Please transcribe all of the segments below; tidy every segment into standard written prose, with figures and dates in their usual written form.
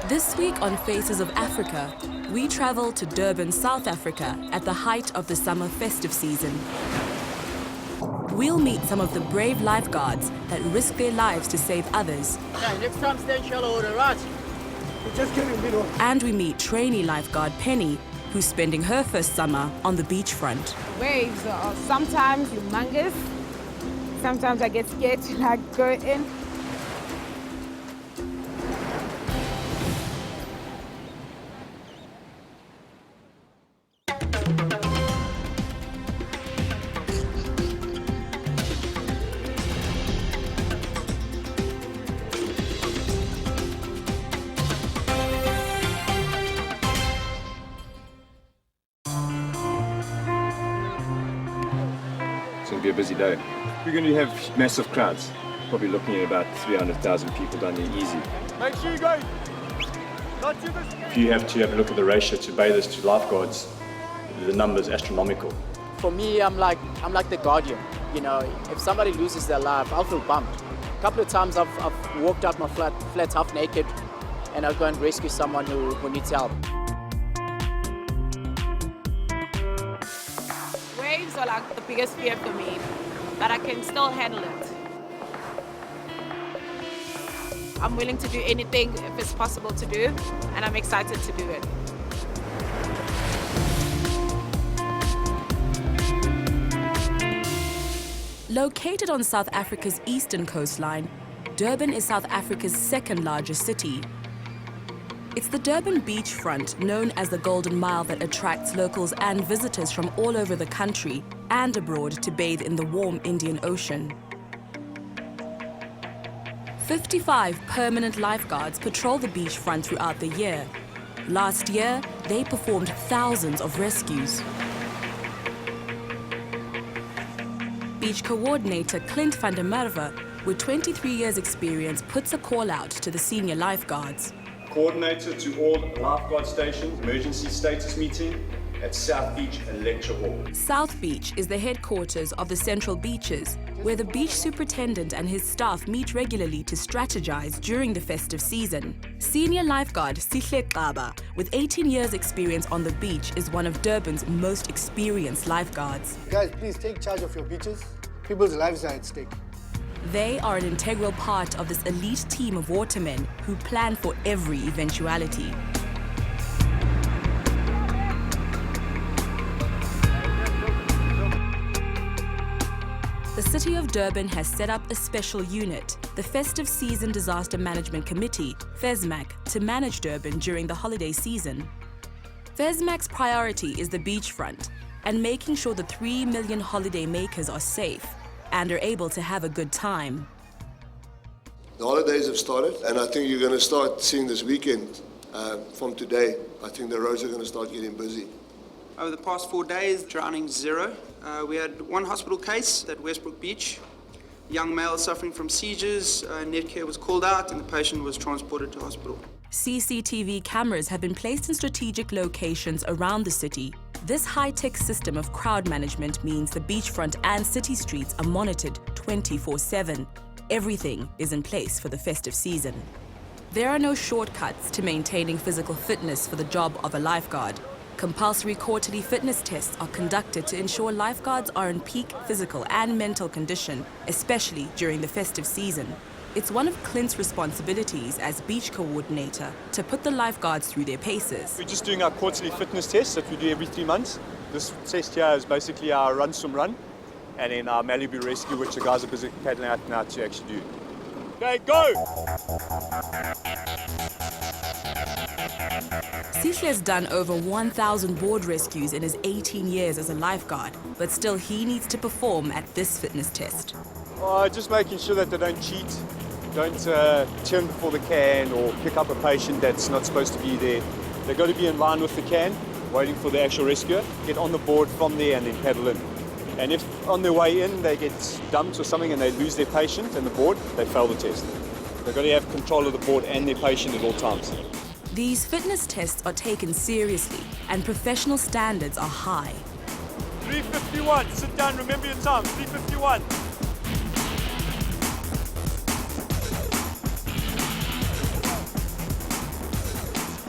This week on Faces of Africa, we travel to Durban, South Africa at the height of the summer festive season. We'll meet some of the brave lifeguards that risk their lives to save others. Okay, next time stand shallow, right? Just kidding, Lilo. And we meet trainee lifeguard Penny, who's spending her first summer on the beachfront. Waves are sometimes humongous. Sometimes I get scared to go in. It's going to be a busy day. We're going to have massive crowds. Probably looking at about 300,000 people down there easy. Make sure you go. Not too much. If you have to have a look at the ratio to bathers to lifeguards, the number's astronomical. For me, I'm like the guardian. You know, if somebody loses their life, I'll feel bummed. A couple of times I've walked out my flat half naked, and I'll go and rescue someone who needs help. Waves are like the biggest fear for me, but I can still handle it. I'm willing to do anything if it's possible to do, and I'm excited to do it. Located on South Africa's eastern coastline, Durban is South Africa's second largest city. It's the Durban beachfront, known as the Golden Mile, that attracts locals and visitors from all over the country and abroad to bathe in the warm Indian Ocean. 55 permanent lifeguards patrol the beachfront throughout the year. Last year, they performed thousands of rescues. Beach coordinator Clint van der Merwe, with 23 years' experience, puts a call out to the senior lifeguards. Coordinator to all lifeguard stations, emergency status meeting at South Beach and Lecture Hall. South Beach is the headquarters of the Central Beaches, where the beach superintendent and his staff meet regularly to strategize during the festive season. Senior lifeguard Sihle Qaba, with 18 years' experience on the beach, is one of Durban's most experienced lifeguards. Guys, please take charge of your beaches. People's lives are at stake. They are an integral part of this elite team of watermen who plan for every eventuality. The City of Durban has set up a special unit, the Festive Season Disaster Management Committee, FESMAC, to manage Durban during the holiday season. FESMAC's priority is the beachfront and making sure the 3 million holiday makers are safe and are able to have a good time. The holidays have started, and I think you're going to start seeing this weekend from today. I think the roads are going to start getting busy. Over the past 4 days, drowning 0. We had 1 hospital case at Westbrook Beach. Young male suffering from seizures. Netcare was called out and the patient was transported to hospital. CCTV cameras have been placed in strategic locations around the city. This high-tech system of crowd management means the beachfront and city streets are monitored 24/7. Everything is in place for the festive season. There are no shortcuts to maintaining physical fitness for the job of a lifeguard. Compulsory quarterly fitness tests are conducted to ensure lifeguards are in peak physical and mental condition, especially during the festive season. It's one of Clint's responsibilities as beach coordinator to put the lifeguards through their paces. We're just doing our quarterly fitness tests that we do every 3 months. This test here is basically our run, swim, run, and then our Malibu rescue, which the guys are busy paddling out now to actually do. Okay, go! Sihle has done over 1,000 board rescues in his 18 years as a lifeguard, but still he needs to perform at this fitness test. Just making sure that they don't cheat, don't turn before the can or pick up a patient that's not supposed to be there. They've got to be in line with the can, waiting for the actual rescuer, get on the board from there and then paddle in. And if on their way in they get dumped or something and they lose their patient and the board, they fail the test. They've got to have control of the board and their patient at all times. These fitness tests are taken seriously and professional standards are high. 3:51, sit down, remember your time, 3:51.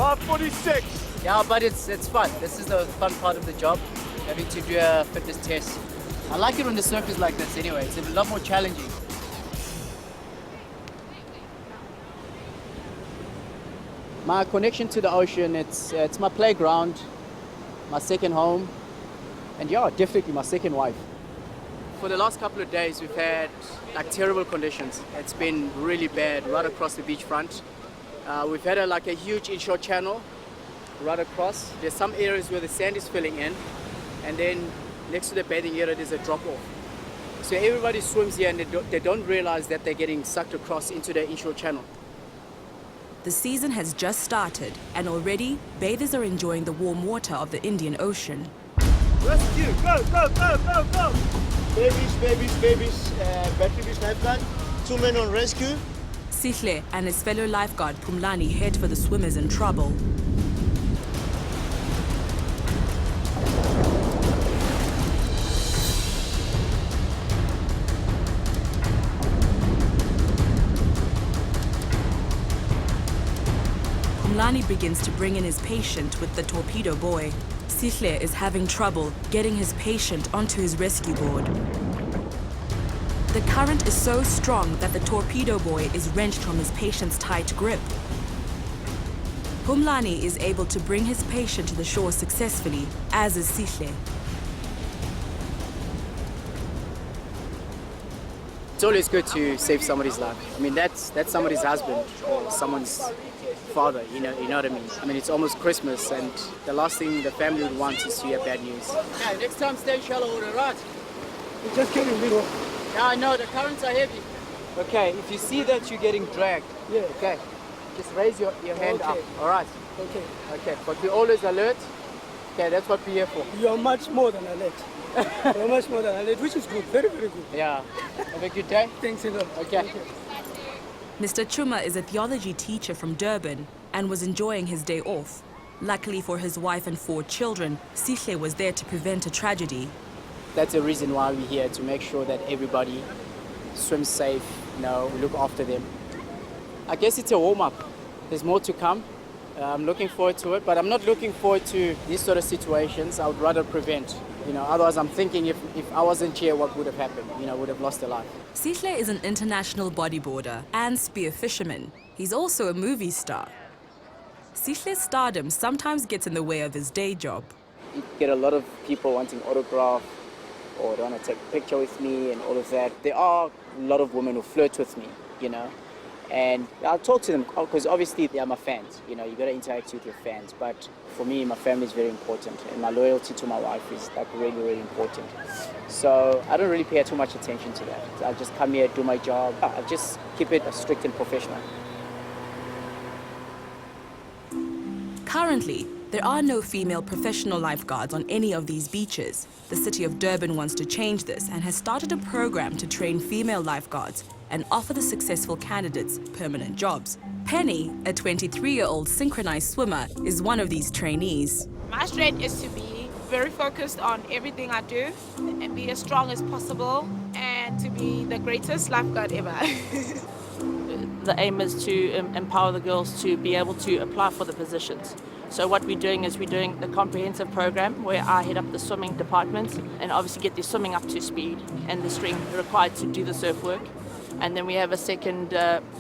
5:46. Yeah, but it's fun. This is the fun part of the job, having to do a fitness test. I like it on the surface like this anyway. It's a lot more challenging. My connection to the ocean, it's my playground, my second home, and yeah, definitely my second wife. For the last couple of days, we've had like terrible conditions. It's been really bad right across the beachfront. We've had a huge inshore channel right across. There's some areas where the sand is filling in, and then next to the bathing area there's a drop-off. So everybody swims here and they don't realize that they're getting sucked across into the inshore channel. The season has just started, and already bathers are enjoying the warm water of the Indian Ocean. Rescue! Go, go, go, go, go! Babies, battery beach lifeguard. 2 men on rescue. Sihle and his fellow lifeguard Pumlani head for the swimmers in trouble. Pumlani begins to bring in his patient with the torpedo boy. Sihle is having trouble getting his patient onto his rescue board. The current is so strong that the torpedo boy is wrenched from his patient's tight grip. Pumlani is able to bring his patient to the shore successfully, as is Sihle. It's always good to save somebody's life. I mean, that's somebody's husband or someone's father, you know what I mean? I mean, it's almost Christmas, and the last thing the family would want is to hear bad news. Yeah, next time stay shallow water, right? We're just getting big. Yeah, I know, the currents are heavy. Okay, if you see that you're getting dragged, Yeah. okay, just raise your hand Okay. up, all right? Okay. Okay, but we're always alert. Okay, that's what we're here for. You are much more than alert. You are much more than alert, which is good. Very, very good. Yeah, have a good day. Thanks a lot. Okay. Thank you. Mr. Chuma is a theology teacher from Durban and was enjoying his day off. Luckily for his wife and 4 children, Sihle was there to prevent a tragedy. That's the reason why we're here, to make sure that everybody swims safe, we look after them. I guess it's a warm-up. There's more to come. I'm looking forward to it, but I'm not looking forward to these sort of situations. I would rather prevent. Otherwise I'm thinking if I wasn't here, what would have happened? Would have lost a life. Sihle is an international bodyboarder and spear fisherman. He's also a movie star. Sihle's stardom sometimes gets in the way of his day job. You get a lot of people wanting autograph or they want to take a picture with me and all of that. There are a lot of women who flirt with me, and I'll talk to them because obviously they are my fans. You got to interact with your fans. But for me, my family is very important, and my loyalty to my wife is really, really important. So I don't really pay too much attention to that. I just come here, do my job. I just keep it strict and professional. Currently, there are no female professional lifeguards on any of these beaches. The city of Durban wants to change this and has started a program to train female lifeguards and offer the successful candidates permanent jobs. Penny, a 23-year-old synchronized swimmer, is one of these trainees. My strength is to be very focused on everything I do and be as strong as possible and to be the greatest lifeguard ever. The aim is to empower the girls to be able to apply for the positions. So what we're doing is we're doing the comprehensive program where I head up the swimming department and obviously get their swimming up to speed and the strength required to do the surf work. And then we have a second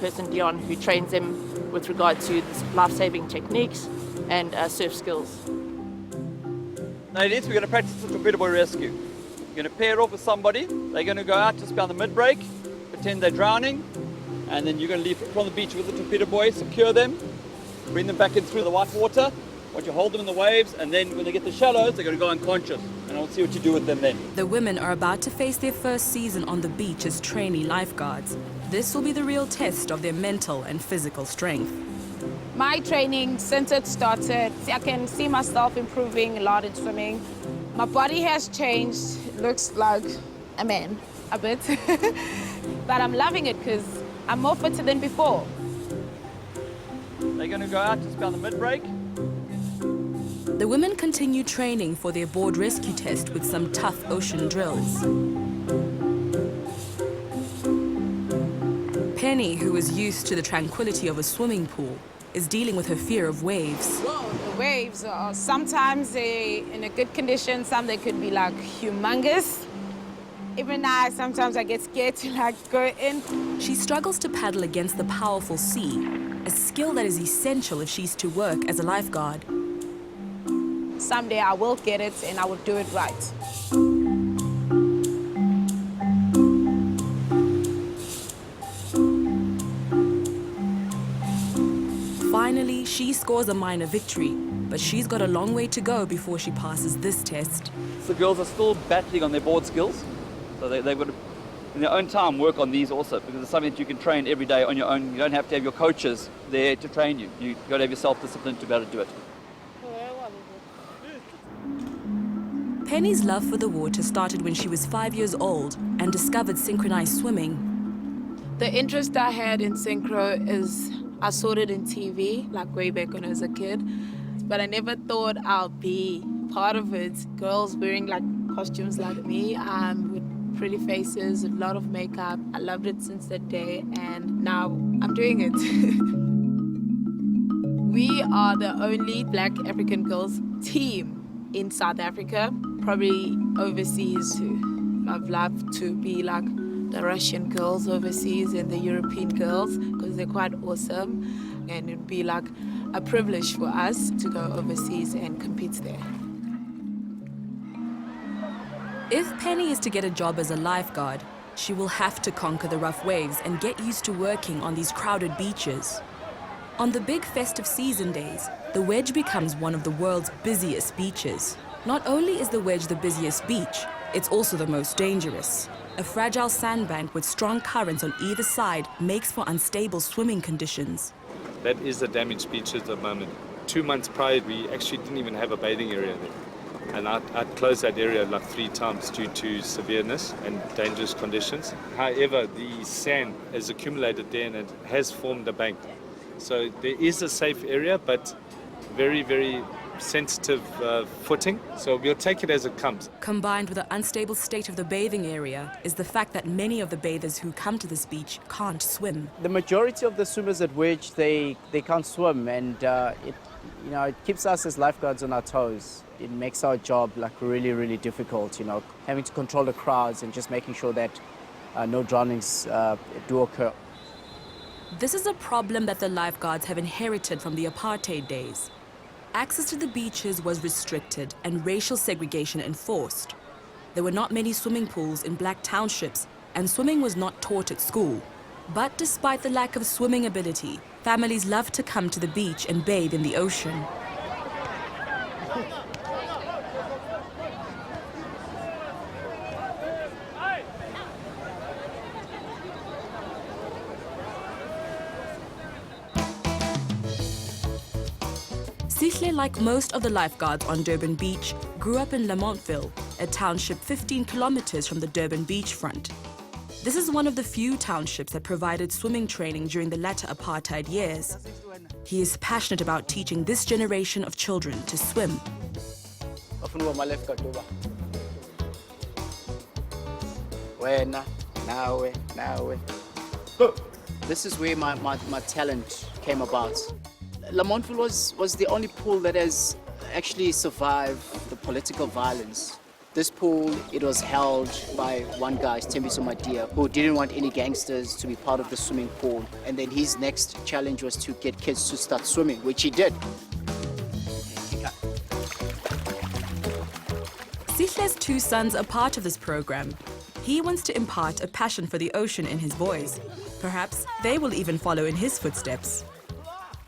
person, Dion, who trains them with regard to life-saving techniques and surf skills. Ladies, we're going to practice the torpedo boy rescue. You're going to pair off with somebody. They're going to go out just beyond the mid-break, pretend they're drowning, and then you're going to leave from the beach with the torpedo boy, secure them, bring them back in through the white water. Want you to hold them in the waves, and then when they get to shallows, they're going to go unconscious. And I'll see what you do with them then. The women are about to face their first season on the beach as trainee lifeguards. This will be the real test of their mental and physical strength. My training since it started, I can see myself improving a lot in swimming. My body has changed, looks like a man, a bit. But I'm loving it because I'm more fitter than before. They're going to go out just beyond the mid-break. The women continue training for their board rescue test with some tough ocean drills. Penny, who is used to the tranquility of a swimming pool, is dealing with her fear of waves. Whoa, the waves are sometimes in a good condition, some they could be like humongous. Even I, sometimes I get scared to like go in. She struggles to paddle against the powerful sea, a skill that is essential if she's to work as a lifeguard. Someday I will get it and I will do it right. Finally, she scores a minor victory, but she's got a long way to go before she passes this test. The girls are still battling on their board skills, so they've got to, in their own time, work on these also, because it's something that you can train every day on your own. You don't have to have your coaches there to train you. You've got to have your self-discipline to be able to do it. Penny's love for the water started when she was 5 years old and discovered synchronized swimming. The interest I had in synchro is I saw it in TV, like way back when I was a kid, but I never thought I'll be part of it. Girls wearing like costumes like me, with pretty faces, a lot of makeup. I loved it since that day, and now I'm doing it. We are the only Black African girls team in South Africa, probably overseas too. I'd love to be like the Russian girls overseas and the European girls, because they're quite awesome, and it'd be like a privilege for us to go overseas and compete there. If Penny is to get a job as a lifeguard, she will have to conquer the rough waves and get used to working on these crowded beaches. On the big festive season days, the Wedge becomes one of the world's busiest beaches. Not only is the Wedge the busiest beach, it's also the most dangerous. A fragile sandbank with strong currents on either side makes for unstable swimming conditions. That is the damaged beach at the moment. 2 months prior, we actually didn't even have a bathing area there. And I'd closed that area like 3 times due to severeness and dangerous conditions. However, the sand has accumulated there and it has formed a bank. So there is a safe area, but very, very sensitive footing. So we'll take it as it comes. Combined with the unstable state of the bathing area is the fact that many of the bathers who come to this beach can't swim. The majority of the swimmers at Wedge, they can't swim, and it keeps us as lifeguards on our toes. It makes our job like really, really difficult, having to control the crowds and just making sure that no drownings do occur. This is a problem that the lifeguards have inherited from the apartheid days. Access to the beaches was restricted and racial segregation enforced. There were not many swimming pools in Black townships, and swimming was not taught at school. But despite the lack of swimming ability, families loved to come to the beach and bathe in the ocean. Sihle, like most of the lifeguards on Durban Beach, grew up in Lamontville, a township 15 kilometers from the Durban beachfront. This is one of the few townships that provided swimming training during the latter apartheid years. He is passionate about teaching this generation of children to swim. This is where my talent came about. Lamontville was the only pool that has actually survived the political violence. This pool, it was held by one guy, Tembiso Madia, who didn't want any gangsters to be part of the swimming pool. And then his next challenge was to get kids to start swimming, which he did. Sihle's 2 sons are part of this program. He wants to impart a passion for the ocean in his boys. Perhaps they will even follow in his footsteps.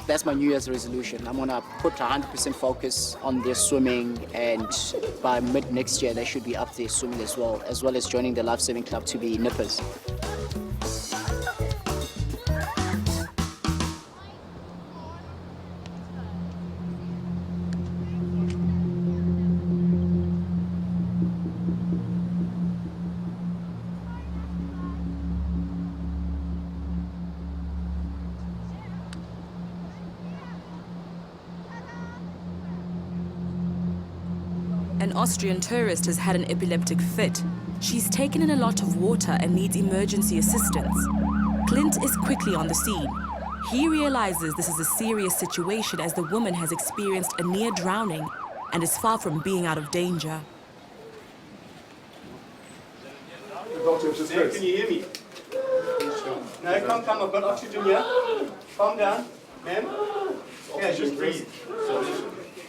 That's my New Year's resolution. I'm gonna put 100% focus on their swimming, and by mid next year they should be up there swimming as well as joining the lifesaving club to be nippers. An Austrian tourist has had an epileptic fit. She's taken in a lot of water and needs emergency assistance. Clint is quickly on the scene. He realizes this is a serious situation as the woman has experienced a near drowning and is far from being out of danger. Can you hear me? No, come, I've got oxygen here. Calm down, ma'am. Yeah, just breathe.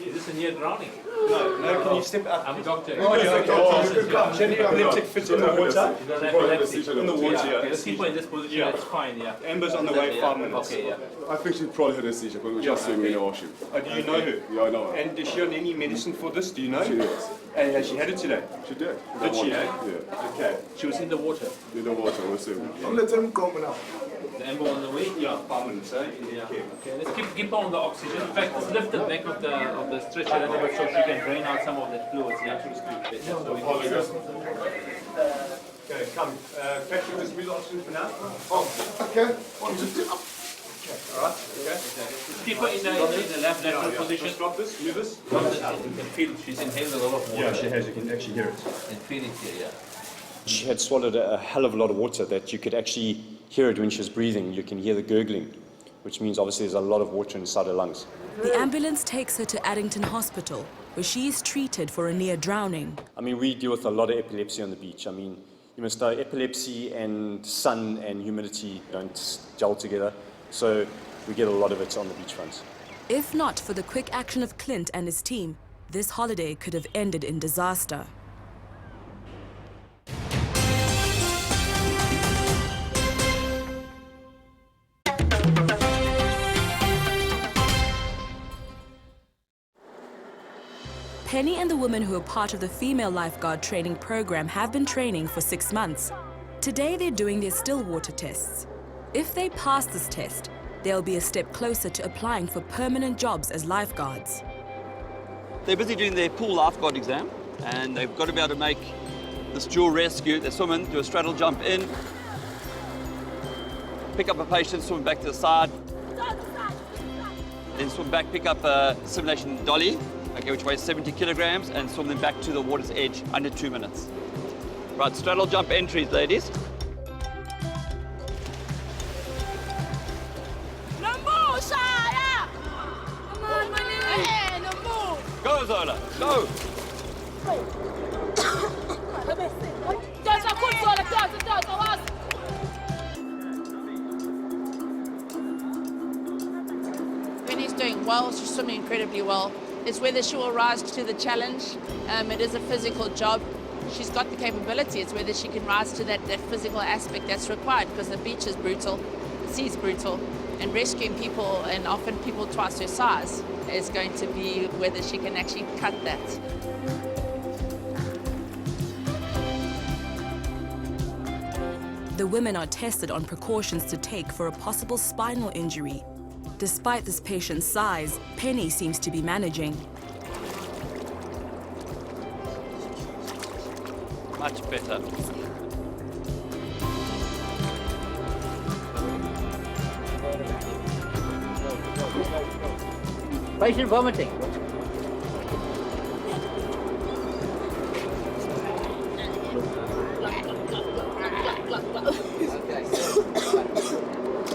Is this a near drowning? No, can you step up? I'm a doctor. Oh, you're a doctor. Can you epileptic fit in the water? In the water, yeah. Okay, let's keep her in this position, that's fine, yeah. Amber's on the way, 5 minutes. Okay, yeah. I think she probably had a seizure, but we're just saying we know she. Do you know her? Yeah, I know her. And does she on any medicine for this? Do you know? She does. And has she had it today? She did. Did she, eh? Yeah. Okay. She was in the water. In the water, we'll see. Don't let them go now. The amber on the way? Yeah, 5 minutes, eh? Yeah. Okay, let's keep her on the oxygen. In fact, let's lift the back of the stretcher a little bit so she can drain out some of the fluids. Yeah, so we can Okay, come. Patrick, just with oxygen for now. Oh, okay. All right, okay. Just keep her in the left lateral position. Just drop this, move this. You can feel she's inhaled a lot of water. Yeah, she has. You can actually hear it. You can feel it here, yeah. She had swallowed a hell of a lot of water that you could actually hear it when she was breathing. You can hear the gurgling, which means obviously there's a lot of water inside her lungs. The ambulance takes her to Addington Hospital, where she is treated for a near drowning. I mean, we deal with a lot of epilepsy on the beach. I mean, you must know epilepsy and sun and humidity don't gel together, so we get a lot of it on the beachfront. If not for the quick action of Clint and his team, this holiday could have ended in disaster. Penny and the women who are part of the female lifeguard training program have been training for 6 months. Today they're doing their still water tests. If they pass this test, they'll be a step closer to applying for permanent jobs as lifeguards. They're busy doing their pool lifeguard exam, and they've got to be able to make this dual rescue. They swim in, do a straddle jump in, pick up a patient, swim back to the side, then swim back, pick up a simulation dolly, okay, which weighs 70 kilograms, and swim them back to the water's edge under 2 minutes. Right, straddle jump entries, ladies. No more, Shia! Come on, money! Hey, no more! Go, Zola, go! Penny's doing well, she's swimming incredibly well. It's whether she will rise to the challenge. It is a physical job. She's got the capability. It's whether she can rise to that physical aspect that's required, because the beach is brutal, the sea is brutal, and rescuing people, and often people twice her size, is going to be whether she can actually cut that. The women are tested on precautions to take for a possible spinal injury. Despite this patient's size, Penny seems to be managing. Much better. Patient vomiting.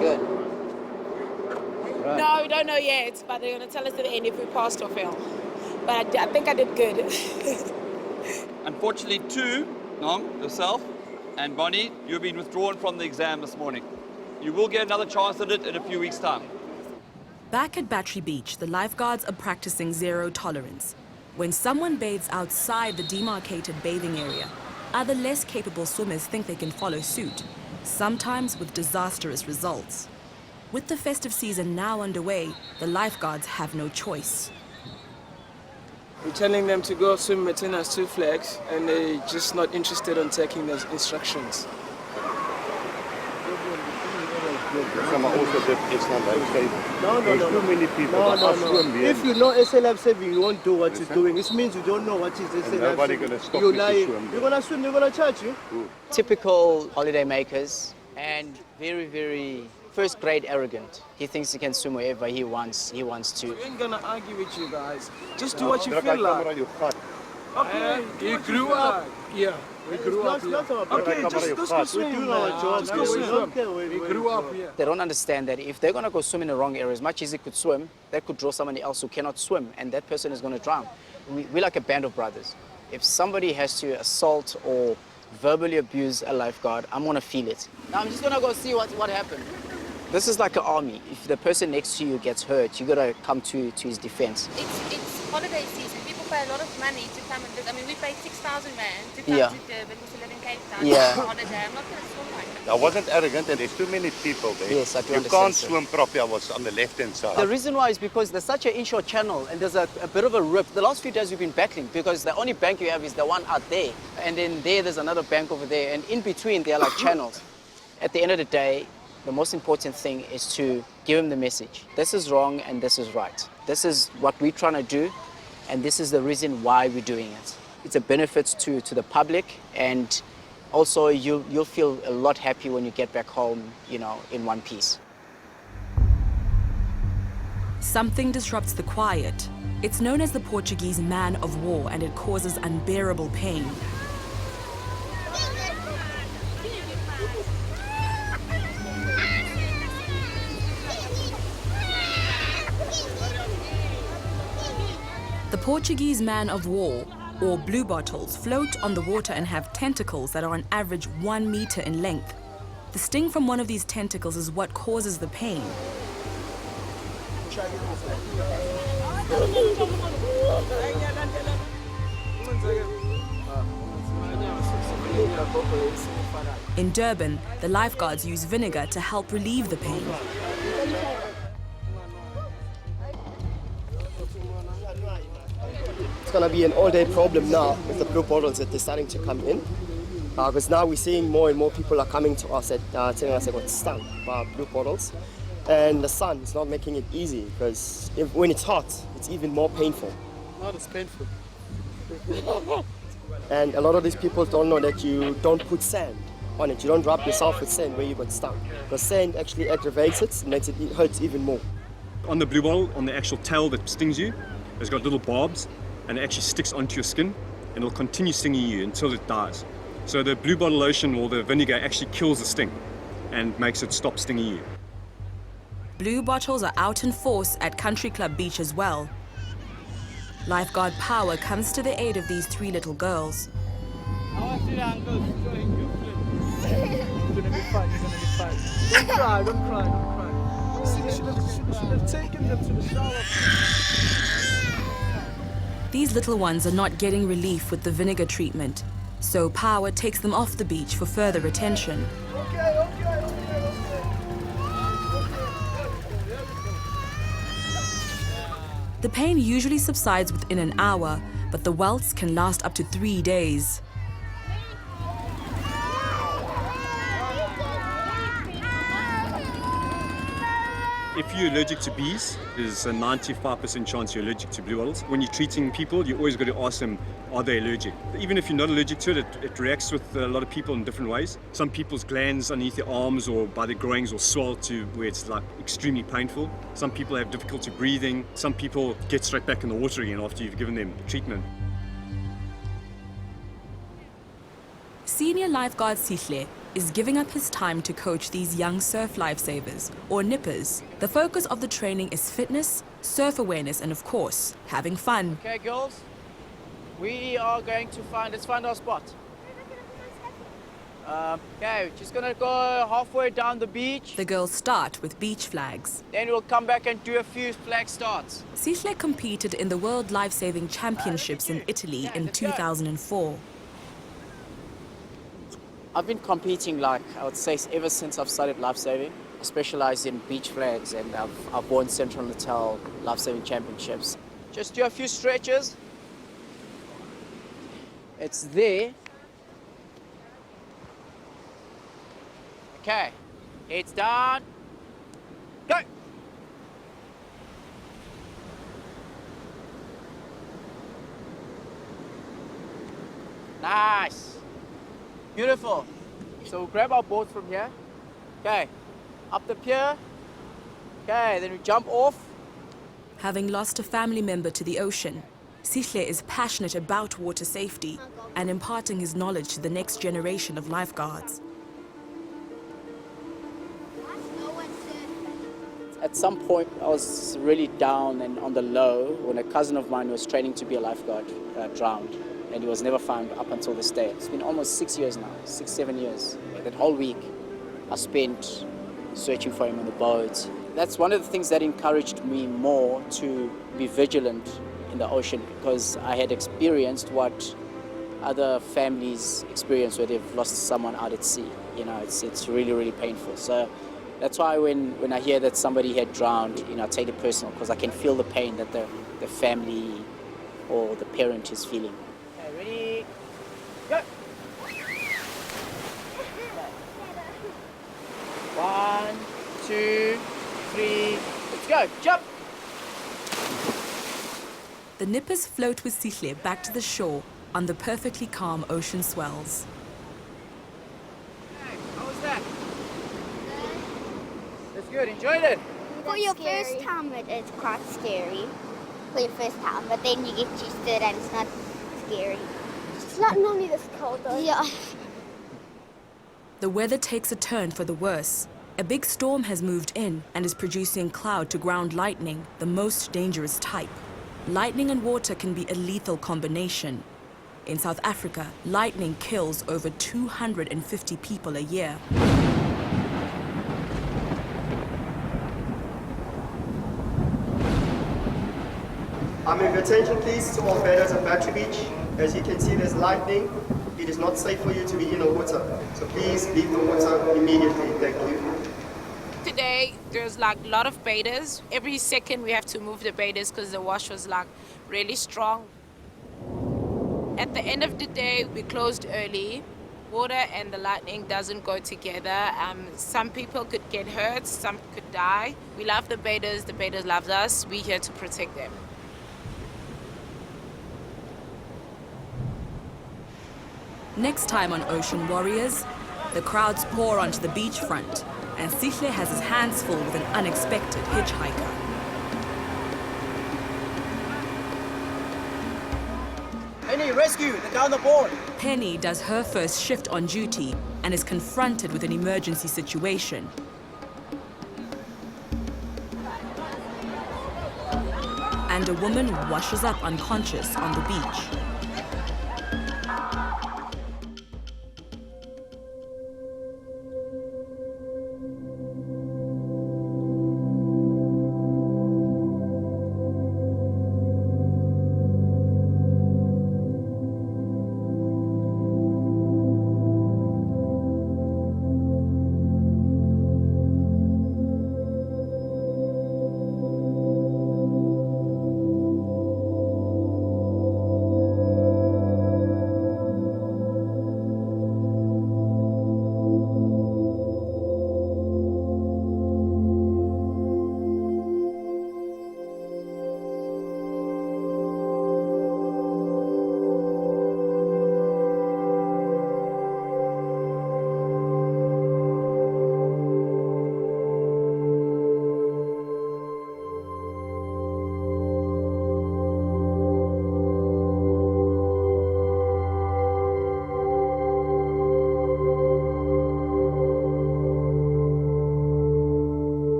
Good. Right. No, we don't know yet, but they're going to tell us at the end if we passed or failed. But I think I did good. Unfortunately, two, Nong, yourself, and Bonnie, you've been withdrawn from the exam this morning. You will get another chance at it in a few weeks' time. Back at Battery Beach, the lifeguards are practicing zero tolerance. When someone bathes outside the demarcated bathing area, other less capable swimmers think they can follow suit, sometimes with disastrous results. With the festive season now underway, the lifeguards have no choice. We're telling them to go swim between us two flags, and they're just not interested in taking those instructions. No. Too many people. No. If you know SLF saving, you won't do what it's doing. It means you don't know what is SLF saving. Nobody going to stop you to swim. You're going to swim, they're going to charge you. Typical holiday makers, and very, very first grade arrogant. He thinks he can swim wherever he wants to. We ain't going to argue with you guys. Just do what you feel like. Okay, you grew up here. We grew up here. Okay, just go swim. We do our job. Just go swim. We grew up here. They don't understand that if they're going to go swim in the wrong areas, much as they could swim, that could draw somebody else who cannot swim, and that person is going to drown. We're like a band of brothers. If somebody has to assault or verbally abuse a lifeguard, I'm going to feel it. Now I'm just going to go see what happened. This is like an army. If the person next to you gets hurt, you got to come to his defense. It's holiday season. People pay a lot of money to come and visit. I mean, we paid 6,000 rand to come to Durban to live in Cape Town. Yeah. On holiday. I'm not going to swim like that. I wasn't arrogant, and there's too many people there. Yes, I do You understand, can't sir. swim properly. I was on the left-hand side. The reason why is because there's such an inshore channel and there's a bit of a rip. The last few days we've been battling because the only bank you have is the one out there. And then there's another bank over there. And in between, they're like channels. At the end of the day, the most important thing is to give them the message. This is wrong and this is right. This is what we're trying to do, and this is the reason why we're doing it. It's a benefit to the public, and also you'll feel a lot happy when you get back home, you know, in one piece. Something disrupts the quiet. It's known as the Portuguese man of war, and it causes unbearable pain. The Portuguese man of war, or blue bottles, float on the water and have tentacles that are on average 1 meter in length. The sting from one of these tentacles is what causes the pain. In Durban, the lifeguards use vinegar to help relieve the pain. It's going to be an all-day problem now with the blue bottles that they're starting to come in. Because now we're seeing more and more people are coming to us and telling us they got stung by blue bottles. And the sun is not making it easy because when it's hot, it's even more painful. Not as painful. And a lot of these people don't know that you don't put sand on it. You don't rub yourself with sand where you got stung. Because sand actually aggravates it and makes it hurts even more. On the blue bottle, on the actual tail that stings you, it's got little barbs, and it actually sticks onto your skin, and it'll continue stinging you until it dies. So the blue bottle lotion or the vinegar actually kills the sting and makes it stop stinging you. Blue bottles are out in force at Country Club Beach as well. Lifeguard Power comes to the aid of these 3 little girls. You're gonna be fine, you're gonna be fine. Don't cry, don't cry, don't cry. See, you should have taken them to the shower. These little ones are not getting relief with the vinegar treatment, so Power takes them off the beach for further attention. The pain usually subsides within an hour, but the welts can last up to 3 days. If you're allergic to bees, there's a 95% chance you're allergic to blue bottles. When you're treating people, you always got to ask them, are they allergic? Even if you're not allergic to it, it reacts with a lot of people in different ways. Some people's glands underneath their arms or by their groins will swell to where it's like extremely painful. Some people have difficulty breathing. Some people get straight back in the water again after you've given them treatment. Senior lifeguard Sihle is giving up his time to coach these young surf lifesavers, or nippers. The focus of the training is fitness, surf awareness, and of course, having fun. Okay, girls, we are going to let's find our spot. Okay, just gonna go halfway down the beach. The girls start with beach flags. Then we'll come back and do a few flag starts. Sihle competed in the World Lifesaving Championships in Italy in 2004. I've been competing, like, I would say, ever since I've started lifesaving. I specialize in beach flags, and I've won Central Natal Lifesaving Championships. Just do a few stretches. It's there. Okay, heads down. Go! Nice. Beautiful. So we'll grab our board from here. Okay, up the pier. Okay, then we jump off. Having lost a family member to the ocean, Sihle is passionate about water safety and imparting his knowledge to the next generation of lifeguards. At some point, I was really down and on the low when a cousin of mine who was training to be a lifeguard drowned, and he was never found up until this day. It's been almost 6 years now, 6, 7 years. That whole week I spent searching for him on the boat. That's one of the things that encouraged me more to be vigilant in the ocean, because I had experienced what other families experience where they've lost someone out at sea. You know, it's really, really painful. So that's why when I hear that somebody had drowned, I take it personal, because I can feel the pain that the family or the parent is feeling. Okay, ready, go! 1, 2, 3, let's go, jump! The nippers float with Sihle back to the shore on the perfectly calm ocean swells. Hey, how was that? That's good, enjoyed it? For your first time, it is quite scary. For your first time, but then you get used to it and it's not scary. It's not normally this cold though. Yeah. The weather takes a turn for the worse. A big storm has moved in and is producing cloud-to-ground lightning, the most dangerous type. Lightning and water can be a lethal combination. In South Africa, lightning kills over 250 people a year. Attention please to all bathers at Battery Beach. As you can see, there's lightning. It is not safe for you to be in the water. So please leave the water immediately. Thank you. Today, there's like a lot of baiters. Every second we have to move the baiters because the wash was like really strong. At the end of the day, we closed early. Water and the lightning doesn't go together. Some people could get hurt, some could die. We love the baiters love us. We're here to protect them. Next time on Ocean Warriors, the crowds pour onto the beachfront, and Sihle has his hands full with an unexpected hitchhiker. Penny, rescue! They're down the board! Penny does her first shift on duty and is confronted with an emergency situation. And a woman washes up unconscious on the beach.